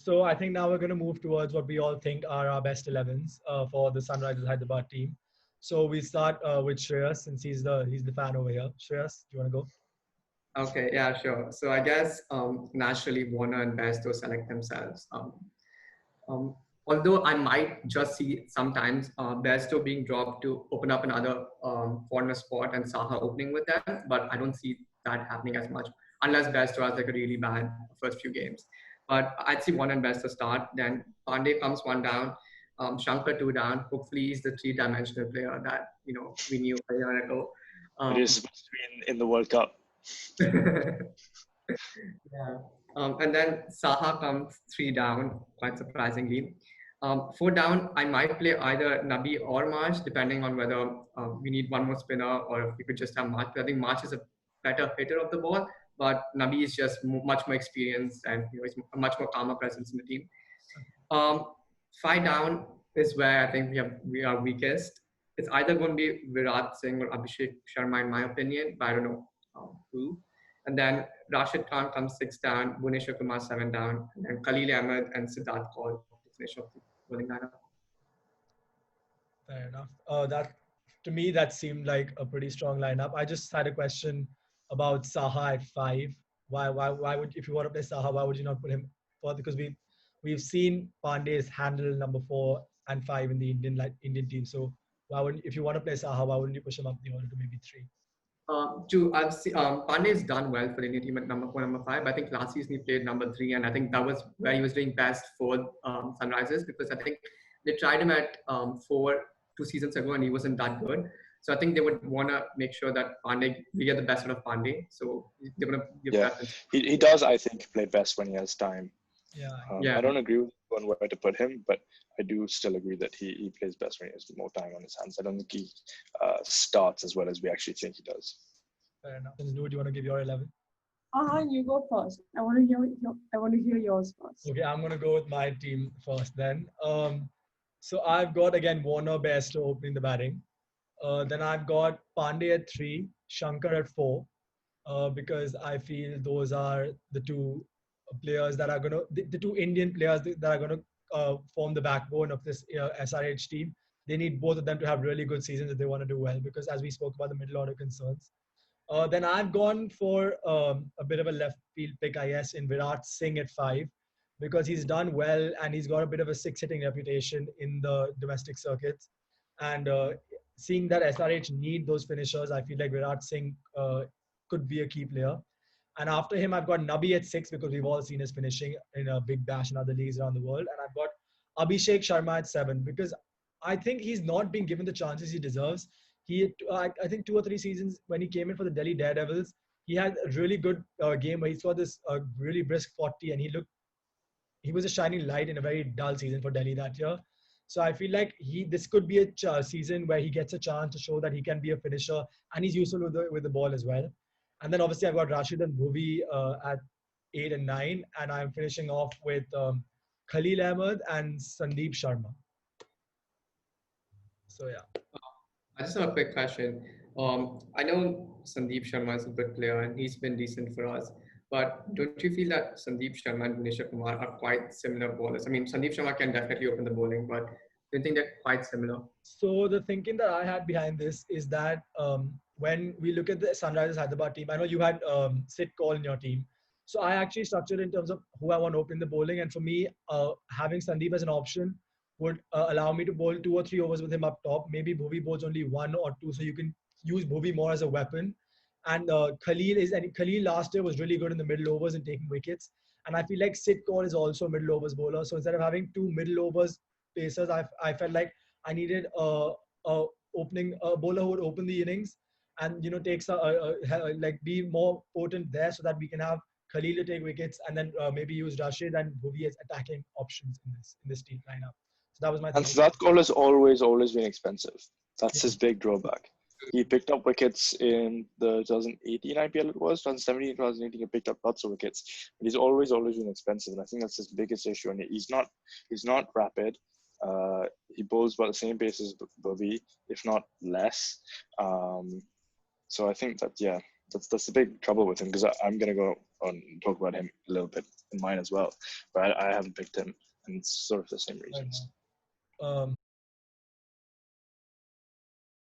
So I think now we're going to move towards what we all think are our best 11s for the Sunrisers Hyderabad team. So we start with Shreyas since he's the fan over here. Shreyas, do you want to go? Okay, yeah, sure. So I guess naturally Warner and Bairstow select themselves. Um, Although I might just see sometimes Bairstow being dropped to open up another corner spot and Saha opening with them, but I don't see that happening as much unless Bairstow has like a really bad first few games. But I'd see Warner and Bairstow start. Then Pandey comes one down, Shankar two down. Hopefully, he's the three-dimensional player that we knew a year ago. It is supposed to be in the World Cup. Yeah. And then Saha comes three down, quite surprisingly. Four down, I might play either Nabi or March, depending on whether we need one more spinner or if we could just have March. I think March is a better hitter of the ball, but Nabi is just much more experienced and he's a much more calmer presence in the team. Five down is where I think we are weakest. It's either going to be Virat Singh or Abhishek Sharma, in my opinion, but I don't know who. And then Rashid Khan comes six down, Bhuvneshwar Kumar seven down, and then Khalil Ahmed and Siddharth Kaul to finish off the bowling lineup. Fair enough. That to me that seemed like a pretty strong lineup. I just had a question about Saha at 5. Why would, if you want to play Saha, why would you not put him for? Because we've seen Pandey's handle number 4 and 5 in the Indian team. So why wouldn't, if you want to play Saha, why wouldn't you push him up the order to maybe 3? I've seen Pandey's done well for the Indian team at number 4, number 5. I think last season he played number 3, and I think that was where he was doing best for Sunrisers, because I think they tried him at 4 2 seasons ago and he wasn't that good. So I think they would want to make sure that we get the best out of Pandey. So they're going to give preference. He does, I think, play best when he has time. Yeah. I don't agree with on where to put him, but I do still agree that he plays best when he has more time on his hands. I don't think he starts as well as we actually think he does. Fair enough. Do you want to give your 11? You go first. I want to hear yours first. Okay, I'm gonna go with my team first then. So I've got again Warner Bairstow opening the batting. Then I've got Pandey at 3, Shankar at 4, because I feel those are the two players that are the two Indian players that are gonna form the backbone of this SRH team. They need both of them to have really good seasons if they want to do well, because as we spoke about the middle order concerns. Then I've gone for a bit of a left field pick, I guess, in Virat Singh at 5, because he's done well and he's got a bit of a 6-hitting reputation in the domestic circuits. And seeing that SRH need those finishers, I feel like Virat Singh could be a key player. And after him, I've got Nabi at 6, because we've all seen his finishing in a Big Bash and other leagues around the world. And I've got Abhishek Sharma at 7, because I think he's not being given the chances he deserves. I think 2 or 3 seasons when he came in for the Delhi Daredevils, he had a really good game where he saw this really brisk 40, and he was a shining light in a very dull season for Delhi that year. So I feel like this could be a season where he gets a chance to show that he can be a finisher and he's useful with the ball as well. And then obviously I've got Rashid and Bhuvi at 8 and 9, and I'm finishing off with Khalil Ahmed and Sandeep Sharma. So yeah. I just have a quick question. I know Sandeep Sharma is a good player and he's been decent for us, but don't you feel that Sandeep Sharma and Bhuvneshwar Kumar are quite similar bowlers? I mean, Sandeep Sharma can definitely open the bowling, but do you think they're quite similar? So the thinking that I had behind this is that when we look at the Sunrisers Hyderabad team, I know you had Sid Kaul in your team. So I actually structured in terms of who I want to open the bowling. And for me, having Sandeep as an option would allow me to bowl 2 or 3 overs with him up top. Maybe Bhuvi bowls only 1 or 2, so you can use Bhuvi more as a weapon. And Khalil last year was really good in the middle overs and taking wickets. And I feel like Sid Kaul is also a middle overs bowler. So instead of having 2 middle overs pacers, I felt like I needed a bowler who would open the innings and takes like be more potent there, so that we can have Khalil to take wickets and then maybe use Rashid and Bhuvi as attacking options in this team lineup. So that was my. And Siddharth Kaul has always been expensive. That's his big drawback. He picked up wickets in the 2018 IPL, it was 2017, 2018. He picked up lots of wickets, but he's always been expensive, and I think that's his biggest issue. And he's not rapid. He bowls about the same pace as Bhuvi, if not less. So I think that That's the big trouble with him, because I'm gonna go on and talk about him a little bit in mine as well, but I haven't picked him, and it's sort of the same reasons.